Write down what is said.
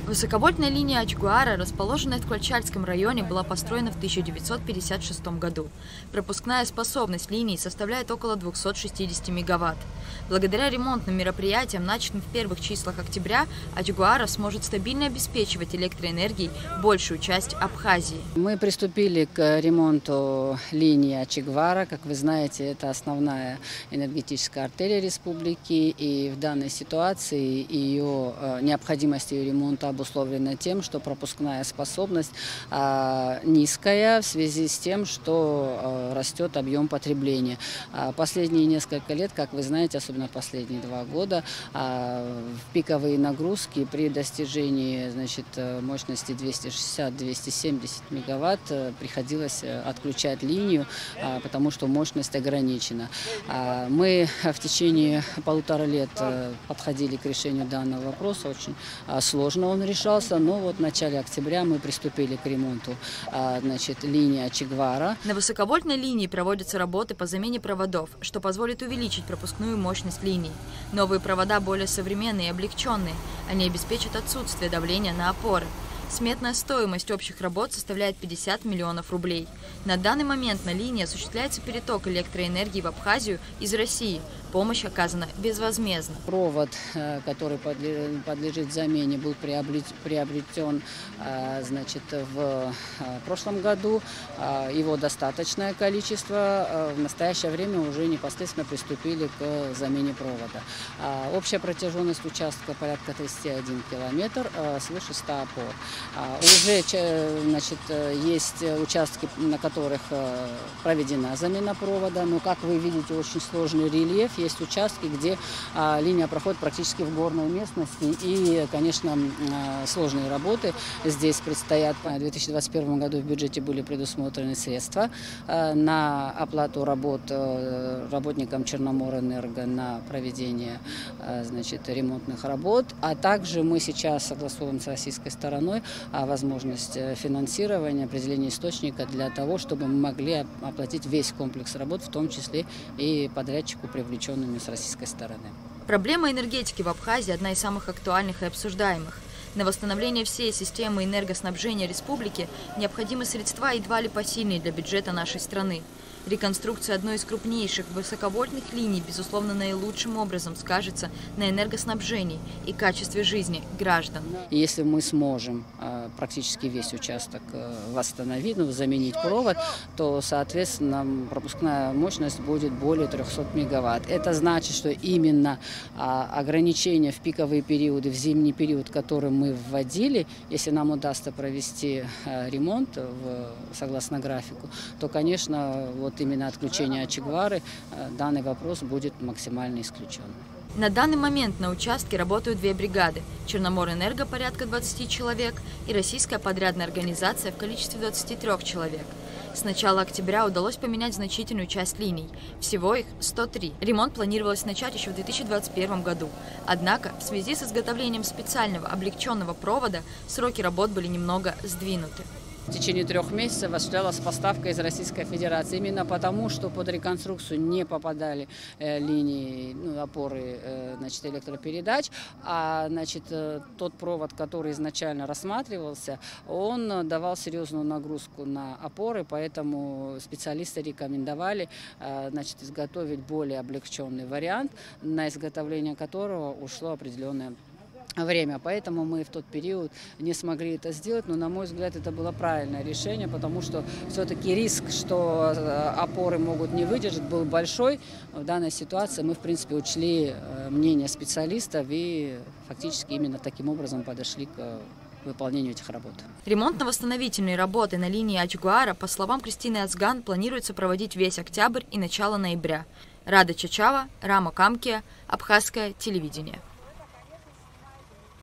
Высоковольтная линия Ачгуара, расположенная в Ткачальском районе, была построена в 1956 году. Пропускная способность линии составляет около 260 мегаватт. Благодаря ремонтным мероприятиям, начатым в первых числах октября, Ачгуара сможет стабильно обеспечивать электроэнергией большую часть Абхазии. Мы приступили к ремонту линии Ачгуара. Как вы знаете, это основная энергетическая артерия республики, и в данной ситуации необходимость ее ремонта обусловлена тем, что пропускная способность низкая в связи с тем, что растет объем потребления. Последние несколько лет, как вы знаете, особенно последние 2 года, в пиковые нагрузки при достижении мощности 260-270 мегаватт приходилось отключать линию, потому что мощность ограничена. Мы в течение 1,5 лет подходили к решению данного вопроса. Очень сложно он решался, но вот в начале октября мы приступили к ремонту линии Ачгуара. На высоковольтной линии проводятся работы по замене проводов, что позволит увеличить пропускную мощность линий. Новые провода более современные и облегченные. Они обеспечат отсутствие давления на опоры. Сметная стоимость общих работ составляет 50 миллионов рублей. На данный момент на линии осуществляется переток электроэнергии в Абхазию из России. Помощь оказана безвозмездно. Провод, который подлежит замене, был приобретен в прошлом году. Его достаточное количество. В настоящее время уже непосредственно приступили к замене провода. Общая протяженность участка порядка 31 километр, свыше 100 опор. Уже есть участки, на которых проведена замена провода, но, как вы видите, очень сложный рельеф. Есть участки, где линия проходит практически в горной местности, и, конечно, сложные работы здесь предстоят. В 2021 году в бюджете были предусмотрены средства на оплату работ работникам Черноморэнерго на проведение ремонтных работ, а также мы сейчас согласовываем с российской стороной возможность финансирования, определения источника для того, чтобы мы могли оплатить весь комплекс работ, в том числе и подрядчику, привлеченными с российской стороны. Проблема энергетики в Абхазии – одна из самых актуальных и обсуждаемых. На восстановление всей системы энергоснабжения республики необходимы средства едва ли посильные для бюджета нашей страны. Реконструкция одной из крупнейших высоковольтных линий, безусловно, наилучшим образом скажется на энергоснабжении и качестве жизни граждан. Если мы сможем практически весь участок восстановить, заменить провод, то, соответственно, пропускная мощность будет более 300 мегаватт. Это значит, что именно ограничения в пиковые периоды, в зимний период, который мы вводили, если нам удастся провести ремонт согласно графику, то, конечно, именно отключение Ачгуары, данный вопрос будет максимально исключен. На данный момент на участке работают 2 бригады – Черноморэнерго порядка 20 человек и российская подрядная организация в количестве 23 человек. С начала октября удалось поменять значительную часть линий. Всего их 103. Ремонт планировалось начать еще в 2021 году. Однако в связи с изготовлением специального облегченного провода сроки работ были немного сдвинуты. В течение 3 месяцев осуществлялась поставка из Российской Федерации. Именно потому, что под реконструкцию не попадали линии, опоры электропередач, а тот провод, который изначально рассматривался, он давал серьезную нагрузку на опоры, поэтому специалисты рекомендовали изготовить более облегченный вариант, на изготовление которого ушло определенное время. Поэтому мы в тот период не смогли это сделать, но, на мой взгляд, это было правильное решение, потому что все-таки риск, что опоры могут не выдержать, был большой. В данной ситуации мы, в принципе, учли мнение специалистов и фактически именно таким образом подошли к выполнению этих работ. Ремонтно-восстановительные работы на линии Ачгуара, по словам Кристины Ацган, планируется проводить весь октябрь и начало ноября. Рада Чачава, Рама Камкия, Абхазское телевидение.